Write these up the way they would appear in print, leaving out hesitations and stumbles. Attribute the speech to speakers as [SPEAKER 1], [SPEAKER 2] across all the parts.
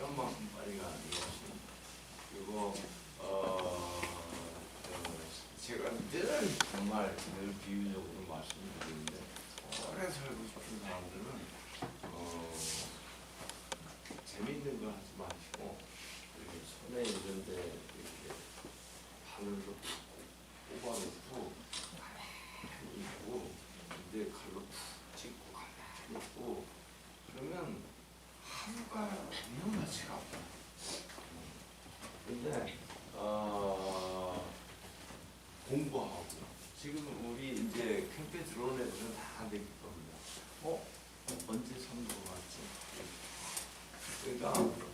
[SPEAKER 1] 시간만큼 빨리 가는 것이 그리고 제가 늘 정말 늘 비유적으로 말씀드리는데 오래 살고 싶은 사람들은 재밌는 거 하지 마시고 이렇게 손에 있는데 이렇게 바늘로 뽑아놓고 가만히 있고 근데 칼로 푹 찍고 가만히 있고 그러면 하루가 운명같이 가고 근데 공부하고 지금 우리 이제 캠프에 들어온 애들은 다 느낄 겁니다. 언제 선거 왔지? 그러니까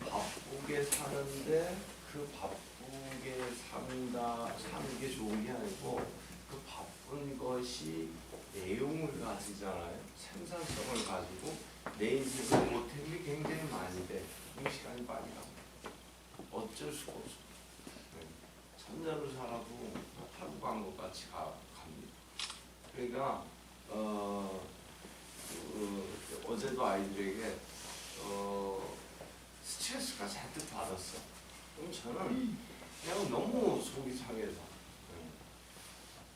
[SPEAKER 1] 바쁘게 사는데 그 바쁘게 사는 게 좋은 게 아니고 그 바쁜 것이 내용을 가지잖아요. 생산성을 가지고 내 인생의 보탬이 굉장히 많이 돼. 이 시간이 빨리 갑니다. 어쩔 수가 없어. 천년을 살아도 하루 간 것 같이 갑니다. 그러니까 어제도 아이들에게 스트레스가 잔뜩 받았어. 그럼 저는 그냥 너무 속이 상해서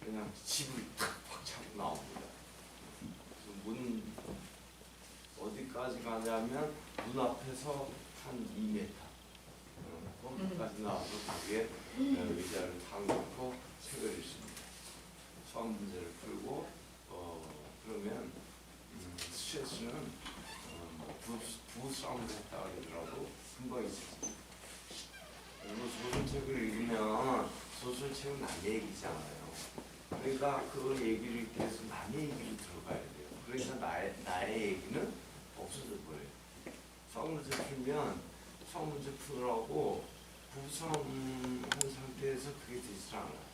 [SPEAKER 1] 그냥 집을 탁 차고 나옵니다. 문 어디까지 가냐면 문 앞에서 한 2m 거기까지 나와서 거기에 의자를 탁 놓고 책을 읽습니다. 수학 문제를 풀고 그러면 스트레스는 부부싸움을 했다 그러더라도 금방 있었어요. 그리고 소설책을 읽으면 소설책은 남의 얘기잖아요. 그러니까 그 얘기를 읽기 위해서 남의 얘기를 들어가야 돼요. 그러니까 나의 얘기는 없어져 버려요. 수학 문제 풀면 수학 문제 풀으라고 부부싸움 한 상태에서 그게 되질 않아요.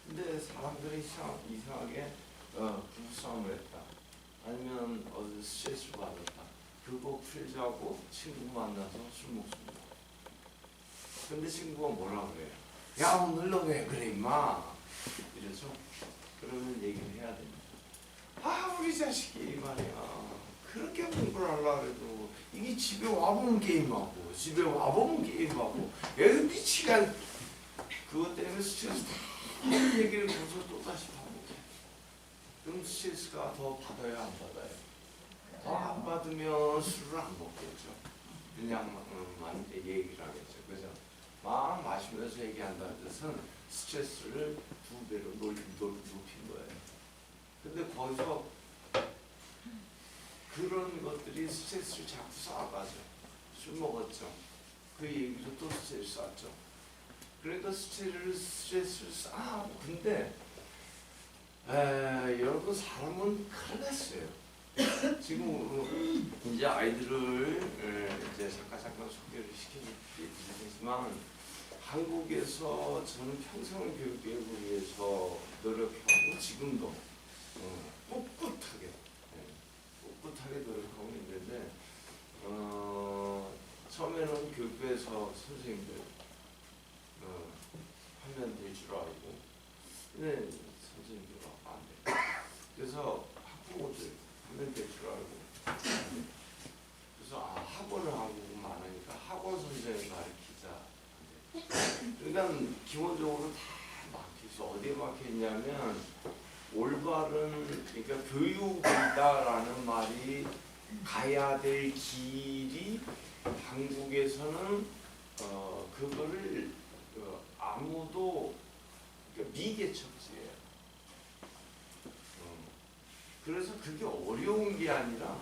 [SPEAKER 1] 근데 사람들이 이상하게 부부싸움을 했다. 아니면 어디 스트레스를 받았다. 그거 풀자고 친구 만나서 술 먹습니다. 근데 친구가 뭐라 그래요? 야 오늘 너 왜 그래 임마? 이러죠? 그러면 얘기를 해야 됩니다. 우리 자식이 말이야 그렇게 공부를 하려고 해도 이게 집에 와보면 게임하고 집에 와보면 게임하고 애들 미치게 그것 때문에 스트레스 다 얘기를 해서 또다시 반복해. 그럼 스트레스가 더 받아야 안 받아요? 더 안 받으면 술을 안 먹겠죠. 그냥 얘기를 하겠죠. 그죠? 막 마시면서 얘기한다는 뜻은 스트레스를 2배로 높인 거예요. 근데 거기서 그런 것들이 스트레스를 자꾸 쌓아가죠. 술 먹었죠. 그 얘기로 또 스트레스 쌓죠. 그러니까 스트레스를 쌓아하고 근데 여러분 사람은 큰일 났어요. 지금 이제 아이들을 이제 잠깐 소개를 시켜드리지만 한국에서 저는 평생 교육을 위해서 노력하고 지금도 꿋꿋하게 노력하고 있는데 처음에는 교육부에서 선생님들 하면 될 줄 알고 근데 선생님들 안 돼. 그래서 학부모들 하면 될 줄 알고 그래서 학원을 하고 많으니까 학원 선생님 가르치자. 그러니까 기본적으로 다 막혀있어. 어디에 막혀있냐면 올바른 그러니까 교육이다라는 말이 가야 될 길이 한국에서는 그거를 아무도 그러니까 미개척지예요. 그래서 그게 어려운 게 아니라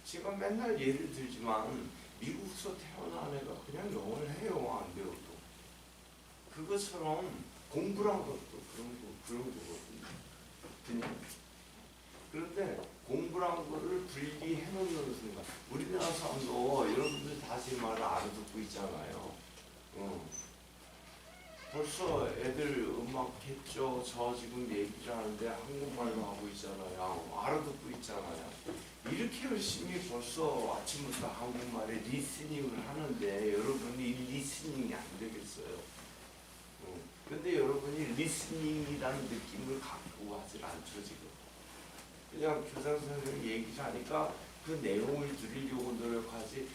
[SPEAKER 1] 제가 맨날 예를 들지만 미국에서 태어난 애가 그냥 영어를 해요. 안 배워도. 그것처럼 공부란 것도 그런 거거든요. 그냥. 그런데 공부란 거를 분리해 놓는 순간 우리나라 사람도 여러분들 다 제 말을 알아듣고 있잖아요. 벌써 애들 음악 했죠. 저 지금 얘기를 하는데 한국말로 하고 있잖아요. 알아듣고 있잖아요. 이렇게 열심히 벌써 아침부터 한국말에 리스닝을 하는데 여러분이 리스닝이 안 되겠어요. 근데 여러분이 리스닝이라는 느낌을 갖고 하질 않죠 지금. 그냥 교장 선생님이 얘기를 하니까 그 내용을 들으려고 노력하지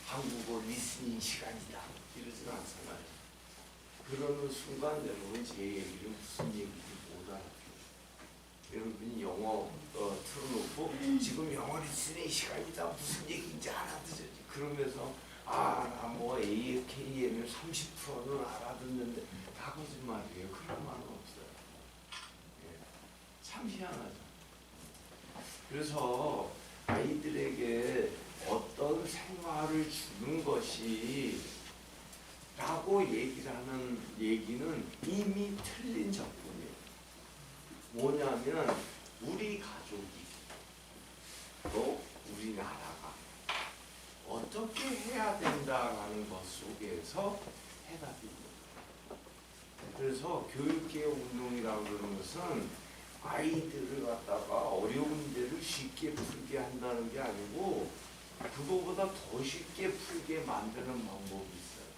[SPEAKER 1] 한국어 리스닝 시간이다 이러지는 않잖아요. 그러는 순간 여러분 제 얘기를 무슨 얘기인지 못 알아들어요. 여러분이 영어 틀어놓고 지금 영어 리스닝 시간이다 무슨 얘기인지 알아듣지. 그러면서 나 뭐 AKM을 30%는 알아듣는데 다 거짓말이에요. 그런 말은 없어요. 참 희한하죠. 그래서 아이들에게 어떤 생활을 주는 것이 라고 얘기를 하는 얘기는 이미 틀린 접근이에요. 뭐냐면 우리 가족이 또 우리나라가 어떻게 해야 된다라는 것 속에서 해답입니다. 그래서 교육개혁 운동이라고 그러는 것은 아이들을 갖다가 어려운 문제를 쉽게 풀게 한다는 게 아니고 그거보다 더 쉽게 풀게 만드는 방법이 있어요.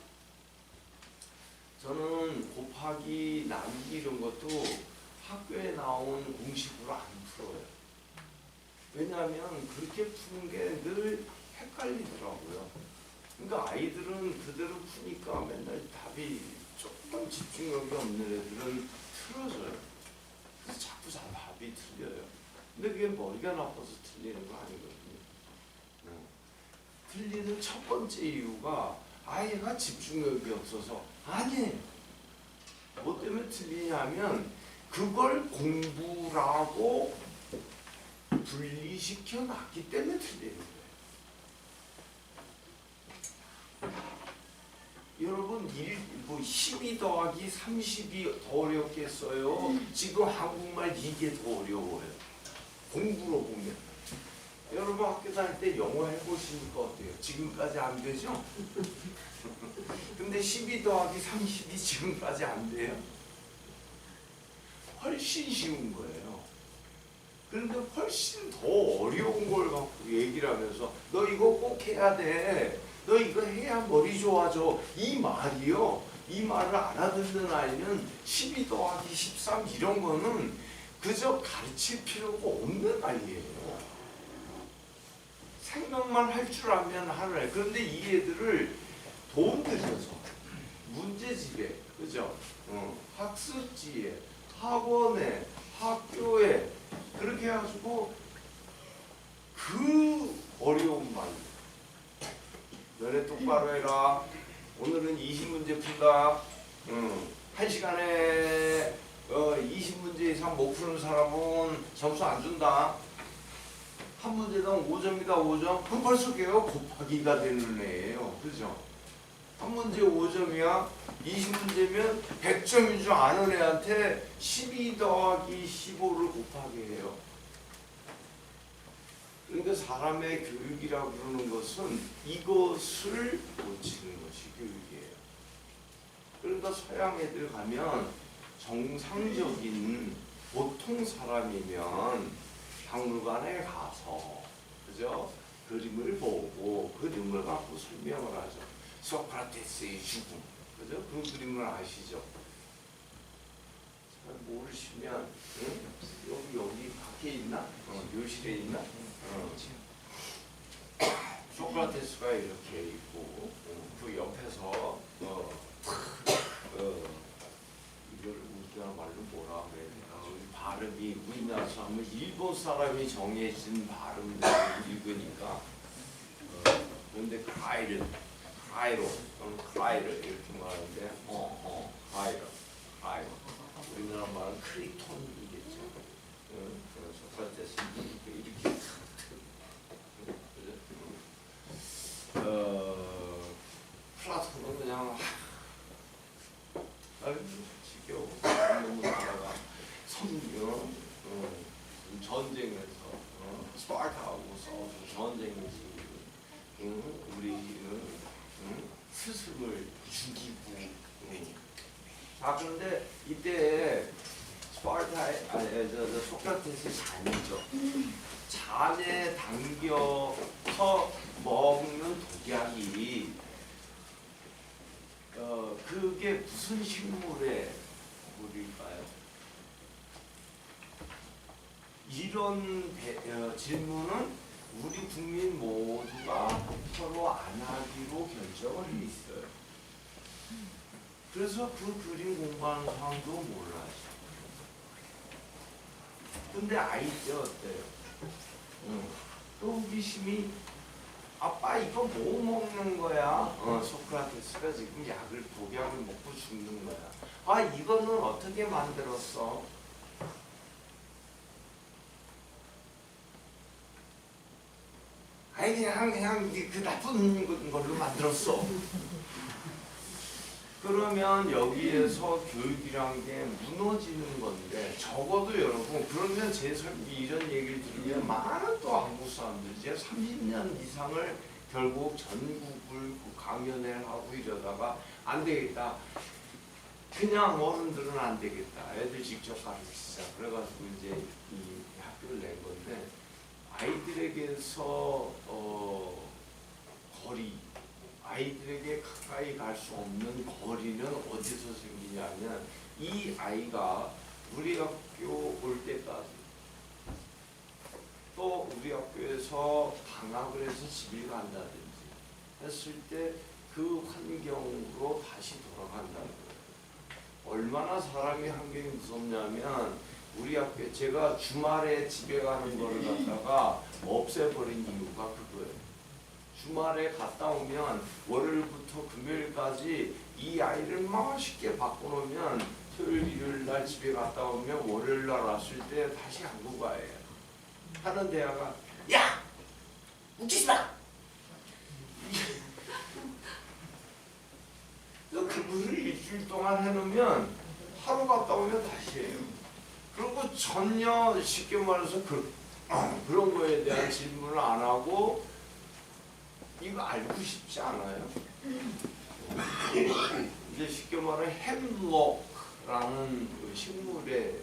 [SPEAKER 1] 저는 곱하기 나누기 이런 것도 학교에 나온 공식으로 안 풀어요. 왜냐하면 그렇게 푸는 게 늘 헷갈리더라고요. 그러니까 아이들은 그대로 푸니까 맨날 답이 조금 집중력이 없는 애들은 틀어져요. 그래서 자꾸 답이 틀려요. 근데 그게 머리가 나빠서 틀리는 거 아니거든요. 틀리는 첫 번째 이유가 아이가 집중력이 없어서 아니에요. 뭐 때문에 틀리냐면 그걸 공부라고 분리시켜 놨기 때문에 틀리는 거예요. 여러분 12 더하기 30이 더 어렵겠어요? 지금 한국말 이게 더 어려워요. 공부로 보면. 여러분 학교 다닐 때 영어 해보시니까 어때요? 지금까지 안 되죠? 근데 12 더하기 30이 지금까지 안 돼요? 훨씬 쉬운 거예요. 그런데 훨씬 더 어려운 걸 갖고 얘기를 하면서 너 이거 꼭 해야 돼. 너 이거 해야 머리 좋아져. 이 말이요. 이 말을 알아듣는 아이는 12 더하기 13 이런 거는 그저 가르칠 필요가 없는 아이예요. 생각만 할 줄 알면 하는 아이. 그런데 이 애들을 돈 들여서 문제집에, 그죠? 학습지에, 학원에, 학교에 그렇게 해가지고 그 어려운 말. 너네 똑바로 해라. 오늘은 20문제 푼다. 1시간에 20문제 이상 못 푸는 사람은 점수 안 준다. 한 문제당 5점이다 5점. 그럼 벌써 걔가 곱하기가 되는 애예요. 그죠? 한 문제 5점이야. 20문제면 100점인 줄 아는 애한테 12 더하기 15를 곱하기 해요. 그러니까 사람의 교육이라고 그러는 것은 이것을 고치는 것이 교육이에요. 그러니까 서양 애들 가면 정상적인 보통 사람이면 박물관에 가서 그죠? 그림을 보고 그림을 갖고 설명을 하죠. 소크라테스의 죽음, 그죠? 그 그림을 아시죠? 잘 모르시면 여기 밖에 있나? 묘실에 있나? 소크라테스가 이렇게 있고 그 옆에서 이걸 우리나라 말로 뭐라 그래야 되나? 발음이 우리나라 사람은 일본 사람이 정해진 발음을 읽으니까 그런데 크라이로 이렇게 말하는데 크라이로 우리나라 말은 크리톤이겠죠. 소크라테스 이렇게 플라톤은 그냥 지겨워 너무 나다가 성경 전쟁에서 스파르타하고 싸워서 전쟁에서 우리는 스승을 죽이고 그런데 이때 스파르타의 소크라테스의 잔이죠. 잔에 담겨서 먹는 독약이 그게 무슨 식물의 물일까요? 이런 질문은 우리 국민 모두가 서로 안 하기로 결정을 해 있어요. 그래서 그 그림 공부하는 사람도 몰라요. 근데 아이 때 어때요? 또 호기심이 아빠 이거 뭐 먹는 거야? 소크라테스가 지금 약을 독약을 먹고 죽는 거야. 아 이거는 어떻게 만들었어? 아니 그냥 그 나쁜 걸로 만들었어. 그러면 여기에서 교육이란 게 무너지는 건데 적어도 여러분 그러면 제 이런 얘기를 들으면 많은 또 한국 사람들이 이제 30년 이상을 결국 전국을 강연을 하고 이러다가 안 되겠다. 그냥 어른들은 안 되겠다. 애들 직접 가르치자. 그래가지고 이제 이 학교를 낸 건데 아이들에게서 거리 아이들에게 가까이 갈 수 없는 거리는 어디서 생기냐면 이 아이가 우리 학교 올 때까지 또 우리 학교에서 방학을 해서 집에 간다든지 했을 때 그 환경으로 다시 돌아간다는 거예요. 얼마나 사람이 환경이 무섭냐면 우리 학교 제가 주말에 집에 가는 거를 갖다가 없애버린 이유가 그거예요. 주말에 갔다 오면 월요일부터 금요일까지 이 아이를 멋있게 바꿔놓으면 토요일 일요일 날 집에 갔다 오면 월요일 날 왔을 때 다시 한국어예요. 하는 대화가 야! 웃기지 마! 그거를 일주일 동안 해놓으면 하루 갔다 오면 다시 해요. 그리고 전혀 쉽게 말해서 그런 거에 대한 질문을 안 하고 이거 알고 싶지 않아요? 이제 쉽게 말해 햄록라는 식물의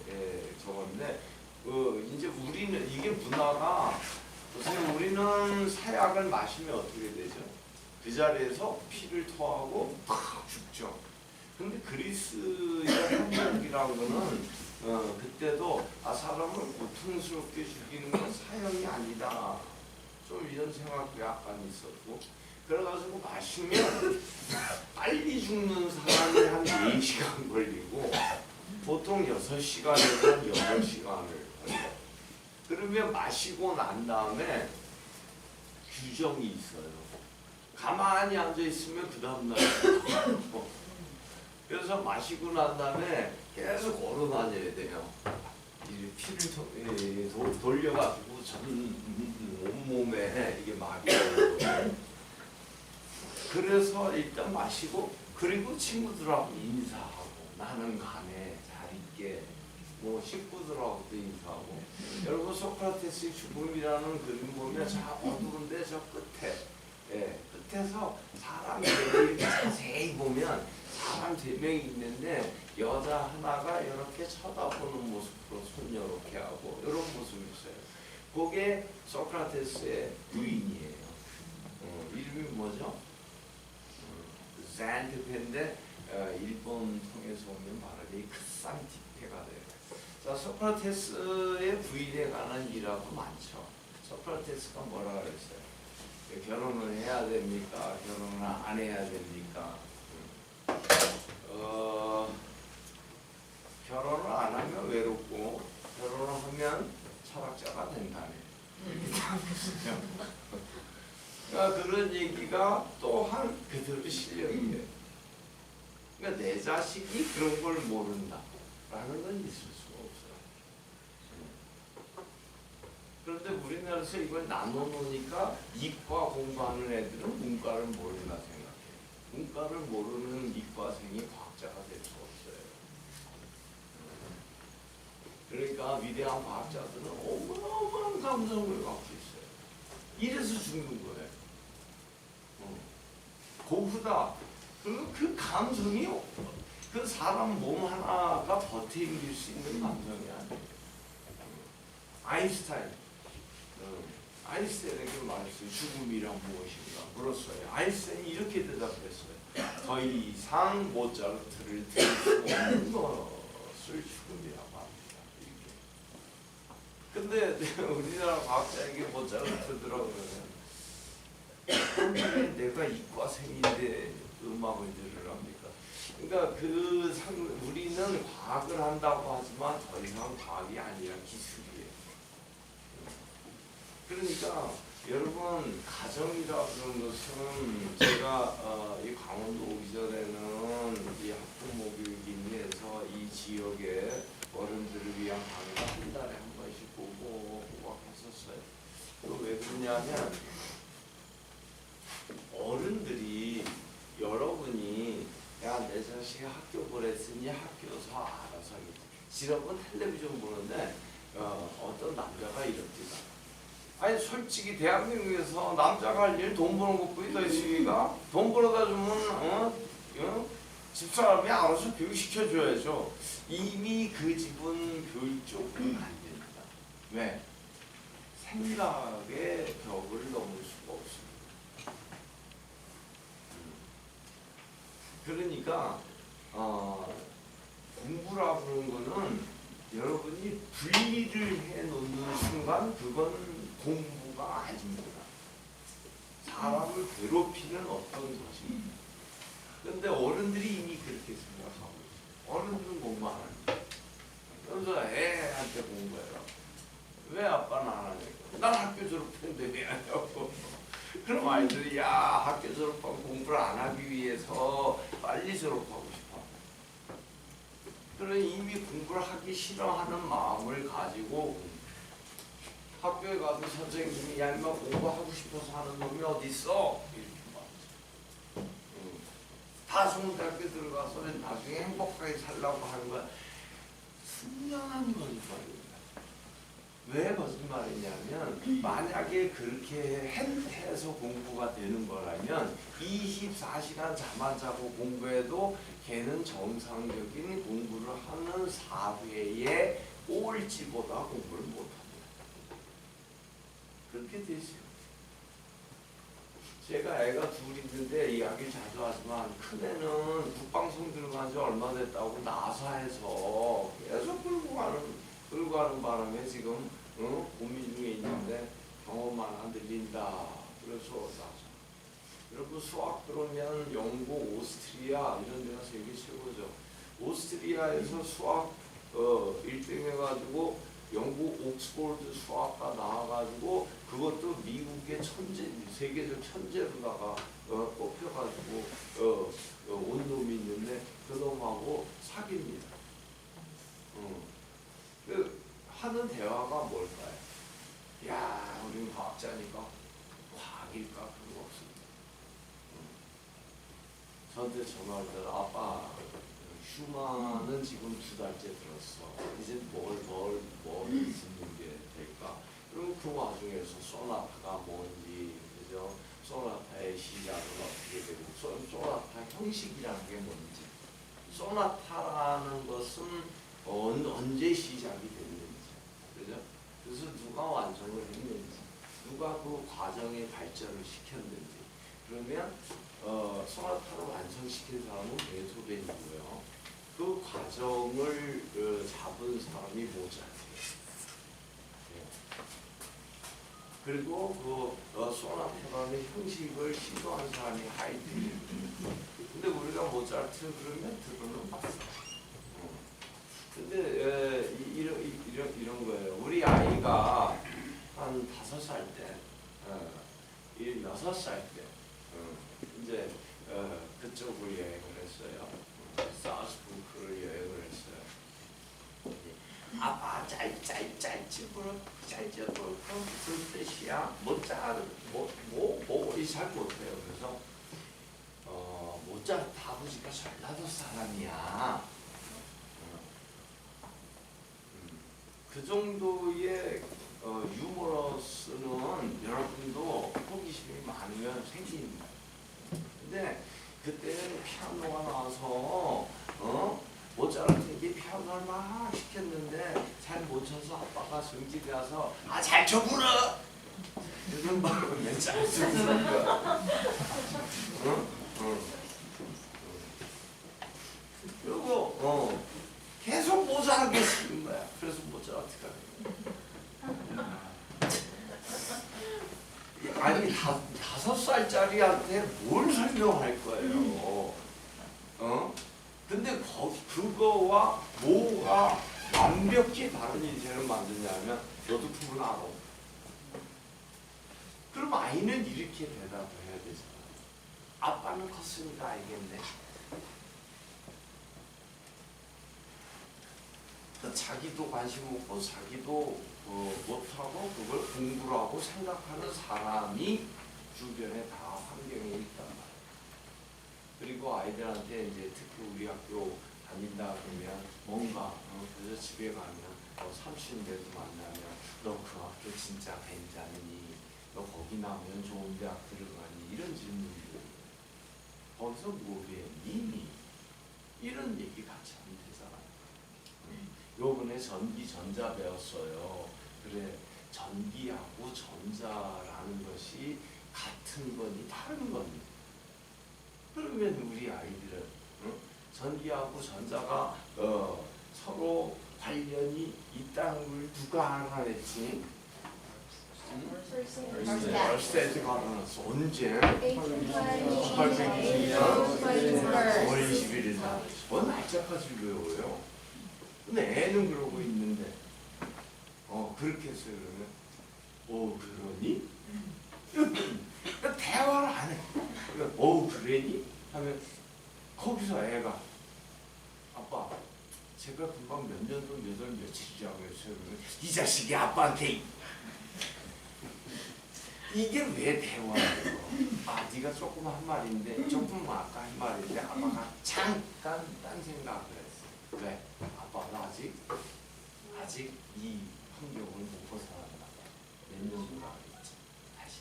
[SPEAKER 1] 저건데 이제 우리는 이게 문화가 선생님 우리는 사약을 마시면 어떻게 되죠? 그 자리에서 피를 토하고 팍 죽죠. 근데 그리스의 햄록이라는 거는 그때도 사람을 고통스럽게 죽이는 건 사형이 아니다. 좀 이런 생각도 약간 있었고 그래가지고 마시면 빨리 죽는 사람이 한 4시간 걸리고 보통 6시간에서 한 8시간을 걸려요. 그러면 마시고 난 다음에 규정이 있어요. 가만히 앉아있으면 그 다음날 그래서 마시고 난 다음에 계속 걸어 다녀야 돼요. 피를 돌려가지고 전 온몸에 이게 마비가 되고 그래서 일단 마시고 그리고 친구들하고 인사하고 나는 가네 잘 있게 뭐 식구들하고도 인사하고 여러분 소크라테스의 죽음이라는 그림 보면 저 어두운데 저 끝에 끝에서 사람 4명이 자세히 보면 사람 3명이 있는데 여자 하나가 이렇게 쳐다보는 모습으로 손 이렇게 하고 이런 모습이 있어요. 그게 소크라테스의 부인이에요. 이름이 뭐죠? 잔티페인데 일본 통해서 오면 발음이 크산티페가 돼요. 자, 소크라테스의 부인에 관한 일화도 많죠. 소크라테스가 뭐라 그랬어요? 결혼을 해야 됩니까? 결혼을 안 해야 됩니까? 결혼을 안 하면 외롭고 결혼을 하면 철학자가 된다네. 그러니까 그런 얘기가 또한 그대로 실력이에요. 그러니까 내 자식이 그런 걸 모른다라는 건 있을 수가 없어요. 그런데 우리나라에서 이걸 나눠놓으니까 이과 공부하는 애들은 문과를 모른다 생각해요. 문과를 모르는 이과생이 과학자가 될 수 없어요. 그러니까 위대한 과학자들은 어마어마한 감성을 갖고 있어요. 이래서 죽는 거예요. 고흐다. 그 감성이 그 사람 몸 하나가 버티길 수 있는 감성이 아니에요. 아인슈타인에게 말했어요. 죽음이란 무엇인가 물었어요. 아인슈타인이 이렇게 대답했어요. 더 이상 모차르트를 들을 수 없는 것을 죽음이라고 합니다. 이렇게. 근데 우리나라 과학자에게 모차르트 들어보면 내가 이과생인데 음악을 들으랍니까? 그러니까 우리는 과학을 한다고 하지만 더 이상 과학이 아니라 기술이에요. 그러니까 여러분 가정이라 그런 것은 제가 이 강원도 오기 전에는 이 학부모 교육인에서 이 지역의 어른들을 위한 강의가 한 달에 한 번씩 보고 했었어요. 왜 그러냐면 어른들이 여러분이 야 내 자식이 학교 보냈으니 학교에서 알아서 하겠지. 지금은 텔레비전 보는데 어떤 남자가 이럽니다. 아니 솔직히 대한민국에서 남자가 할 일 돈 버는 것뿐이 더 있으니까 돈 벌어다 주면 집사람이 알아서 교육시켜줘야죠. 이미 그 집은 교육적으로는 안 됩니다. 왜? 생각의 벽을 넘을 수가 없습니다. 그러니까 공부라고 하는 거는 여러분이 분리를 해놓는 순간 그건 공부가 아닙니다. 사람을 괴롭히는 어떤 것입니다. 그런데 어른들이 이미 그렇게 생각하고 있어요. 어른들은 공부 안 합니다. 그래서 애한테 공부해라. 왜 아빠는 안 하냐고. 난 학교 졸업했는데 왜 하냐고. 그럼 아이들이 야 학교 졸업하고 공부를 안 하기 위해서 빨리 졸업하고 싶어. 그러니 이미 공부를 하기 싫어하는 마음을 가지고 학교에 가서 선생님이 야 인마 공부하고 싶어서 하는 놈이 어디 있어? 이렇게 말하죠. 다 좋은 대학교 들어가서 나중에 행복하게 살라고 하는 거야. 순전한 거짓말입니다. 왜 거짓말이냐면 만약에 그렇게 해서 공부가 되는 거라면 24시간 잠 안 자고 공부해도 걔는 정상적인 공부를 하는 사회에 꼴찌보다 공부를 못합니다. 그렇게 되죠. 제가 애가 둘 있는데 이야기를 자주 하지만 큰애는 국방송 들어간 지 얼마 됐다고 나사에서 계속 끌고 가는 바람에 지금 고민 중에 있는데 경험만 안 들린다. 그래서 나서 여러분 수학 그러면 영국, 오스트리아 이런 데가 세계 최고죠. 오스트리아에서 수학 1등 해가지고 영국 옥스포드 수학과 나와가지고 그것도 미국의 천재, 세계적 천재로다가 뽑혀가지고 온 놈이 있는데 그 놈하고 사깁니다. 하는 대화가 뭘까요? 야, 우리는 과학자니까 과학일까? 그런 거 없습니다. 저한테 전화하더라. 아빠, 휴먼은 지금 2달째 들었어. 이제 뭘 듣는 게 될까? 그럼 그 와중에서 소나타가 뭔지, 그죠? 소나타의 시작은 어떻게 되고, 소나타 형식이라는 게 뭔지, 소나타라는 것은 언제 시작이 됐는지, 그죠? 그래서 누가 완성을 했는지, 누가 그 과정의 발전을 시켰는지. 그러면 소나타를 완성시킨 사람은 베토벤이고요. 그 과정을 잡은 사람이 모차르트예요. 네. 그리고 그 소나타라는 형식을 시도한 사람이 하이든이에요. 근데 우리가 모차르트 그러면 들어는 봤어요. 근데 이런 거예요. 우리 아이가 한 5살 때, 6살 때 이제 그쪽으로 여행을 했어요. 사우스부르크를 여행을 했어요. 아빠 짧지 무슨 뜻이야? 뭐 잘 못해요. 그래서 모차르트 아버지가 전라도 사람이야. 그 정도의 유머러스는 여러분도 호기심이 많으면 생깁니다. 근데 그때는 피아노가 나와서 모차르트에게 피아노를 막 시켰는데 잘 못 쳐서 아빠가 성질이 나서 잘 쳐불어! 이런 말을 맨날 쓰는 거야. 그리고 계속 모자라게 쓰는 거야. 그래서 모자라트가 다섯 살짜리한테 뭘 설명할 거예요? 근데 그거와 뭐가 완벽히 다른 인생을 만드냐면 너도 그건 알아. 그럼 아이는 이렇게 대답을 해야 되잖아. 아빠는 컸으니까 알겠네. 자기도 관심 없고 자기도 못하고 그걸 공부를 하고 생각하는 사람이 주변에 다 환경에 있단 말이야. 그리고 아이들한테 이제 특히 우리 학교 다닌다 그러면 뭔가 그래서 집에 가면 삼촌네도 만나면 너 그 학교 진짜 괜찮니? 너 거기 나오면 좋은 대학 들어가니? 이런 질문들. 거기서 뭐 배웠니? 이런 얘기 같이 하면 되잖아요. 요번에 전기 전자 배웠어요. 그래, 전기하고 전자라는 것이 같은 거니 다른 거니? 그러면 우리 아이들은 전기하고 전자가 서로 관련이 있다는 걸 누가 알아냈지? 얼스테드가 알아냈어. 언제? 1820년 5월 21일 날. 날짜까지 외워요. 근데 애는 그러고 있는데 그렇게 했어요. 그러면 그러니? 대화를 안 해. 그러니? 하면 거기서 애가 아빠 제가 금방 몇 년도 몇 월 며칠이라고 했어요. 그러면 이 자식이 아빠한테 이게 왜 대화예요? 네가 조금 한 말인데 조금 아까 한 말인데 아빠가 잠깐 딴 생각을 했어. 왜? 아빠 나 아직 이 환경을 못 벗어난다. 몇 년도 가겠지. 다시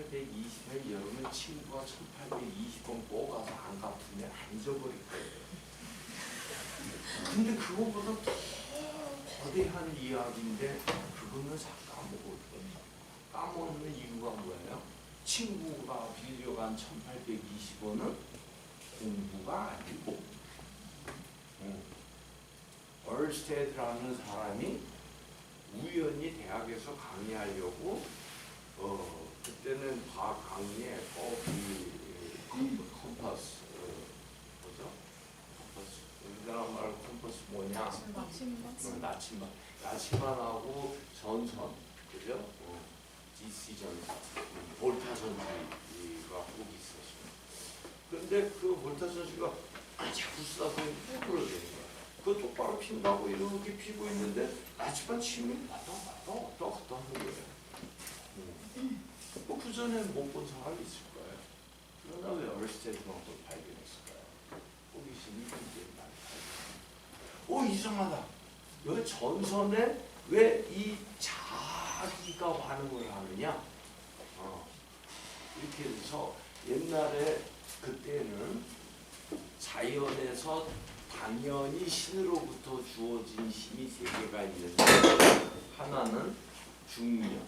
[SPEAKER 1] 1820년 여름에 친구가 1820원 뽑아서 안 갚으면 안 잊어버릴 거예요. 근데 그거보다 더 거대한 이야기인데 그거는 잘 까먹을 거예요. 까먹는 이유가 뭐예요? 친구가 빌려간 1820원은 공부가 아니고 얼스테드라는 사람이 우연히 대학에서 강의하려고 그때는 과학 강의에 컴퍼스 뭐죠? 컴퍼스 우리나라 말로 컴퍼스 뭐냐? 나침반하고 전선 그죠? DC 전선 볼타 전지가 꼭 있었어요. 그런데 그 볼타 전지가 자꾸 쓰다 보니 부러지는 거야. 그거 똑바로 핀다고 이렇게 피고 있는데 나침반 치면 왔다 하는 거예요. 그 전에 못 본 사람이 있을 거예요. 그러나 왜 얼스테드가 또 발견했을까요? 호기심이 굉장히 많이 이상하다. 여기 전선에 왜 이 자기가 반응을 하느냐? 이렇게 해서 옛날에 그때는 자연에서 당연히 신으로부터 주어진 힘이 세 개가 있는데 하나는 중력,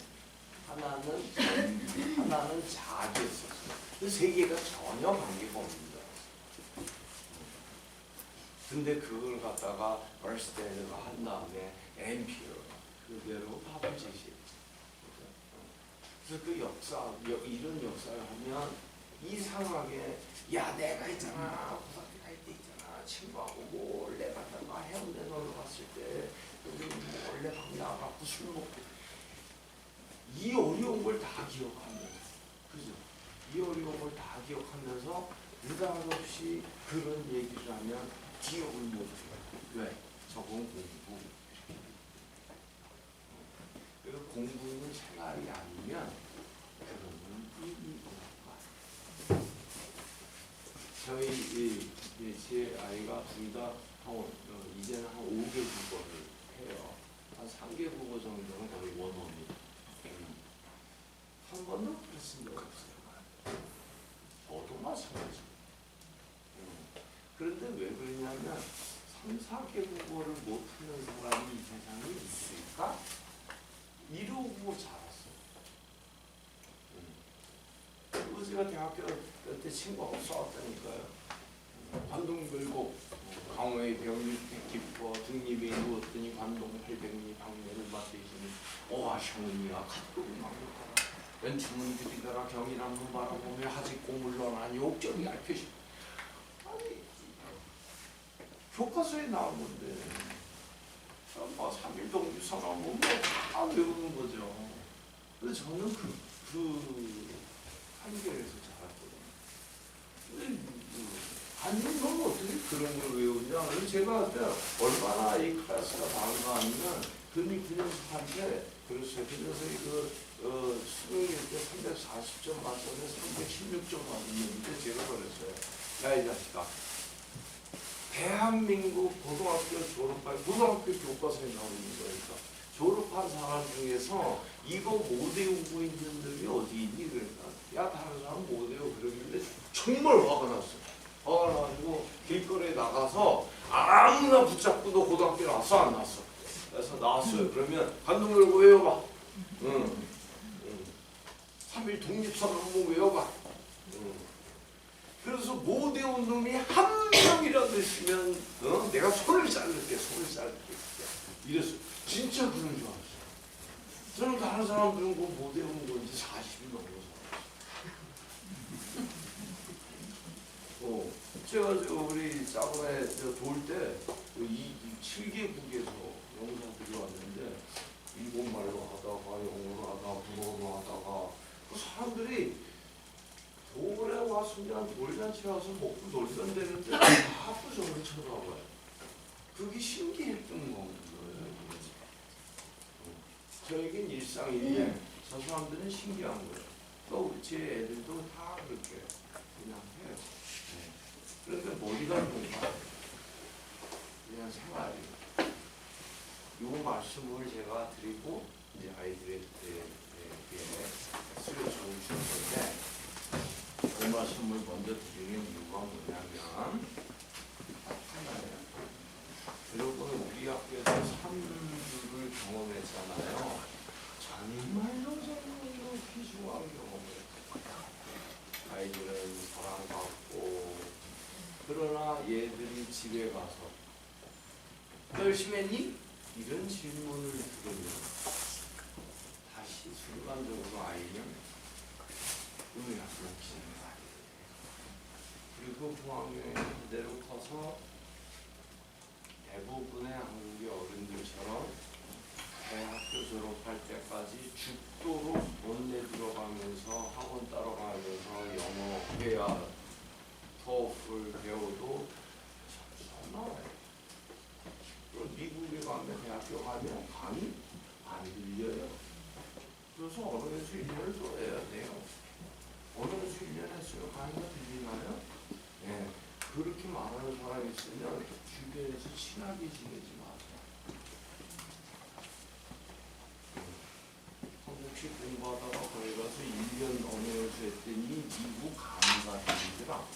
[SPEAKER 1] 하나는 전기, 하나는 자기였었어요. 그 세 개가 전혀 관계가 없습니다. 근데 그걸 갖다가 얼스테드가 한 다음에 앰피어 그대로 합을 제시했죠. 그래서 그 역사, 이런 역사를 하면 이상하게 내가 있잖아 고등학교 갈 때 있잖아 친구하고 몰래 갔다가 해운대 놀러 갔을 때 여기 몰래 방 나가고 술 먹고 이 어려운 걸 다 기억하면서 그죠? 이 어려운 걸 다 기억하면서 느닷없이 그런 얘기를 하면 기억을 못해요. 왜? 저건 공부. 그래서 공부는 생활이 아니면 그러면 의미가 없어요. 저희 제 아이가 둘 다 이제는 한 5개 국어를 해요. 한 3개 국어 정도는 거의 원어입니다. 한 번도 그랬은 적 없어요. 저도 마찬가지고. 그런데 왜 그러냐면 3, 4개 국어를 못하는 사람이 이 세상에 있을까? 이러고 자랐어요. 그리고 제가 대학교 때 친구하고 싸웠다니까요.
[SPEAKER 2] 관동별곡 강호의 병이 깊어 등립이 누웠더니 관동 800리 방면을 맞대시니 오와 샤문이야 갓고기 막노하라 연춤은 들이더라 경이라는 바라보며 하직고 물러나니 옥정이 알표시 아니 교과서에 나온 건데 뭐 3일 동주선언 뭐다 외우는 거죠. 근데 저는 그 한계에서 자랐거든요. 근데 아니 넌 어떻게 그런 걸 외우냐? 그래서 제가 얼마나 이 클래스가 다른가 하면 근육근연습할 때 그랬어요. 그래서 수능일 때 340점 맞춰서 316점 맞았는데 제가 그랬어요. 야 이 자식아, 대한민국 고등학교 졸업한 고등학교 교과서에 나오는 거니까 졸업한 사람 중에서 이거 못 외우고 있는 놈이 어디 있니? 그러니까 야 다른 사람 못 외워 그러는데 정말 화가 났어요. 화가 나가지고 길거리에 나가서 아무나 붙잡고 너 고등학교 나왔어 안 나왔어? 그래서 나왔어요. 그러면 관동 열고 외워봐. 응. 3일 독립선 한번 외워봐. 그래서 못 외운 놈이 한 명이라도 있으면 내가 손을 자를게. 이랬어요. 진짜 그런 줄 알았어요. 저는 다른 사람들은 못 외우는 건지 40이 넘어서 제가 우리 저번에 돌 때 이 7개국에서 영상들이 왔는데 일본말로 하다가 영어로 하다가 불어로 하다가 그 사람들이 돌에 와서 그냥 돌잔치 와서 먹고 놀던 데는데 다 부정을 쳐다봐요. 그게 신기했던 거예요. 저에겐 일상인데 저 사람들은 신기한 거예요. 또 제 애들도 다 그렇게 그냥 해요. 그런데 머리가 뭔가 그냥 생활이에요. 이 말씀을 제가 드리고 이제 아이들에게 수료 주셨는데 그 말씀을 먼저 드리는 이유가 뭐냐면 하나예요. 여러분 우리 학교에서 3주를 경험했잖아요. 정말로 귀중한 경험을 했어요. 아이들은 사랑받고 그러나 얘들이 집에 가서 열심히 했니? 이런 질문을 들으면 다시 순간적으로 아이는 의학적인 그리고 중학년에 그대로 커서 대부분의 한국의 어른들처럼 대학교 졸업할 때까지 죽도록 본내 들어가면서 학원 따라가면서 영어, 회화, 토플 배워도 잘 나와요. 그리고 미국에 가면 대학교 가면 강의 안 들려요. 그래서 언어연수 1년을 또 해야 돼요. 언어연수 1년 했어요. 강의가 들리나요? 네. 그렇게 말하는 사람이 있으면 주변에서 친하게 지내지 마세요. 한국식 공부하다가 거기 가서 1년 언어연수 했더니 미국 강의 가더라.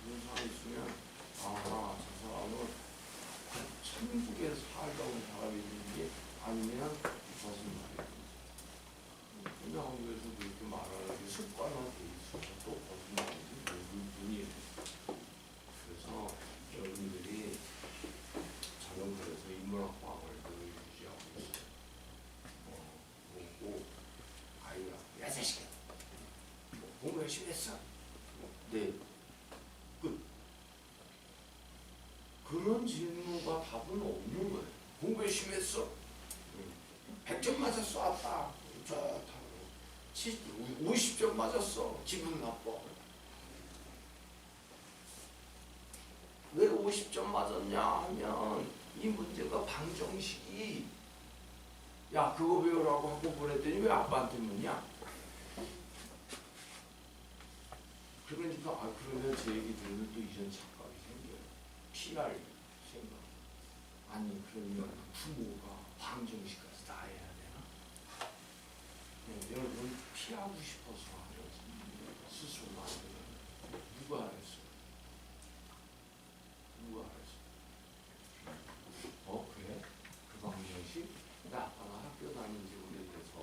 [SPEAKER 2] 그런 사람 있으면 저 사람은 천국에 살다 온 사람이든지 아니면 무슨 말이에요. 근데 한국에서도 이렇게 말하는 게 습관화돼 있어서 또 무슨 말인지 눈이 그래서 여러분들이 저는 그래서 인문학과학을 늘 유지하고 있어요. 보고 아이가 야 자식아 공부 열심히 했어? 네. 그런 질문과 답은 없는 거예요. 공부 열심히 했어? 100점 맞았어 아빠. 50점 맞았어. 기분 나빠. 왜 50점 맞았냐 하면 이 문제가 방정식이 야 그거 배우라고 하고 보냈더니 왜 아빠한테 묻냐? 그러니까 그러면 제 얘기 들으면 또 이런 착각이 생겨요. 피할 생각. 아니 그러면 부모가 방정식까지 다 해야 되나? 네, 여러분 피하고 싶어서 하는 스스로 만드는 누가 알았어요? 누가 알았어요? 그래? 그 방정식? 나 아빠가 학교 다닌 지 오래돼서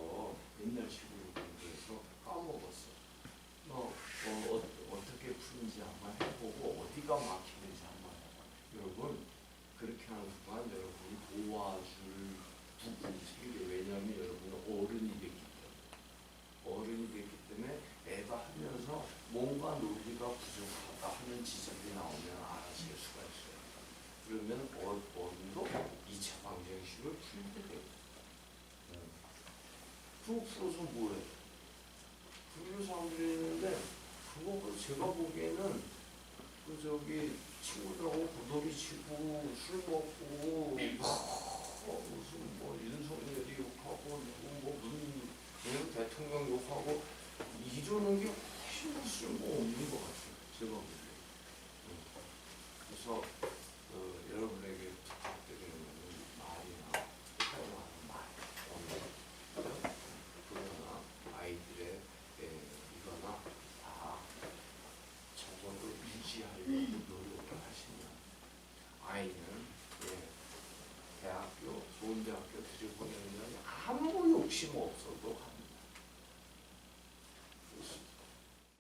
[SPEAKER 2] 옛날 식으로 공부해서 까먹었어. 너 어떻게 푸는지 한번 해보고 어디가 막혀 수업 풀어서 뭐해? 그런 사람들이 있는데 그거 제가 보기에는 그 저기 친구들하고 고돌이 치고 술 먹고 무슨 뭐 윤석열이 욕하고 누구 뭐 무슨 대통령 욕하고 이러는 게 훨씬 더 쓸모없는 것 같아요. 제가 보기에. 그래서 여러분에게 부탁드리는 말이나 사용하는 말 오늘 그거나 아이들의 이거나 다 적어도 유지하려고 노력을 하시면 아이는 대학교 좋은 대학교 들여보내는 아무 욕심 없어